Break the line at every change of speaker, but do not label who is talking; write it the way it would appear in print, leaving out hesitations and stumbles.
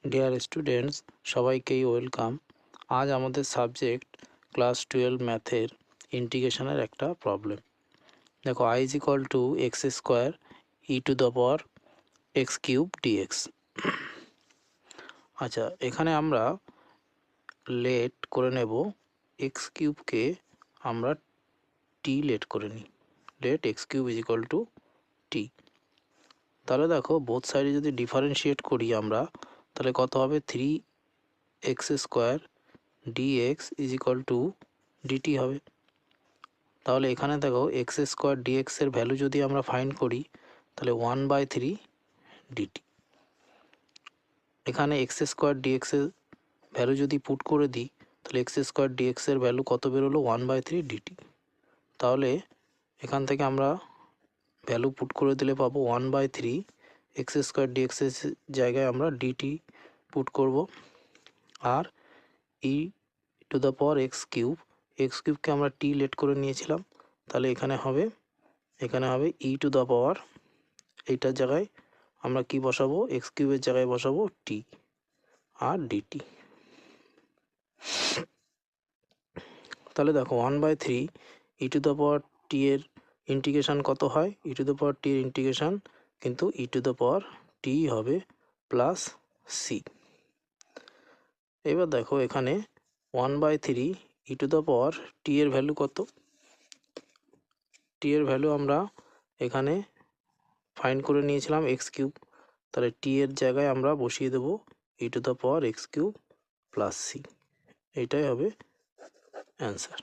Dear students, সবাইকেই welcome. আজ আমাদের সাবজেক্ট ক্লাস 12 ম্যাথের ইন্টিগ্রেশনের একটা প্রবলেম। দেখো, i is equal to x square e to the power x cube dx. আচ্ছা, এখানে আমরা লেট করে নেব এক্স কিউবকে আমরা টি লেট করে নিই। Let X cube is equal to T. তাহলে দেখো, বোথ সাইডে যদি ডিফারেন্সিয়েট করি আমরা, তাহলে কত হবে? 3x square dx is equal to dt হবে। তাহলে এখানে দেখো, এক্স স্কোয়ার ডিএক্স এর ভ্যালু যদি আমরা ফাইন্ড করি, তাহলে 1/3 ডিটি। এখানে এক্স স্কোয়ার ডিএক্স এর ভ্যালু যদি পুট করে দিই, তাহলে এক্স স্কোয়ার ডিএক্স এর ভ্যালু কত বেরোলো? 1/3 ডিটি। তাহলে এখান থেকে আমরা ভ্যালু পুট করে দিলে পাবো 1/3 এক্স স্কোয়ার ডিএক্স এর জায়গায় আমরা ডিটি পুট করব। আর ই টু দ্য পাওয়ার এক্স কিউবকে আমরা টি লেট করে নিয়েছিলাম, তাহলে এখানে হবে ই টু দ্য পাওয়ার, এইটার জায়গায় আমরা কি বসাবো? এক্স কিউবের জায়গায় বসাবো টি আর ডিটি। তাহলে দেখো, 1/3 ই টু দ্য পাওয়ার টি এর ইন্টিগ্রেশন কত হয়? ই টু দ্য পাওয়ার টি এর ইন্টিগ্রেশন কিন্তু ই টু দ্য পাওয়ার টি হবে প্লাস সি। এবার দেখো, এখানে 1/3 ই টু দ্য পাওয়ার টি এর ভ্যালু কত? টি এর ভ্যালু আমরা এখানে ফাইন্ড করে নিয়েছিলাম এক্স কিউব, তাহলে টি এর জায়গায় আমরা বসিয়ে দেব E to the power x cube plus C. এইটাই হবে অ্যান্সার।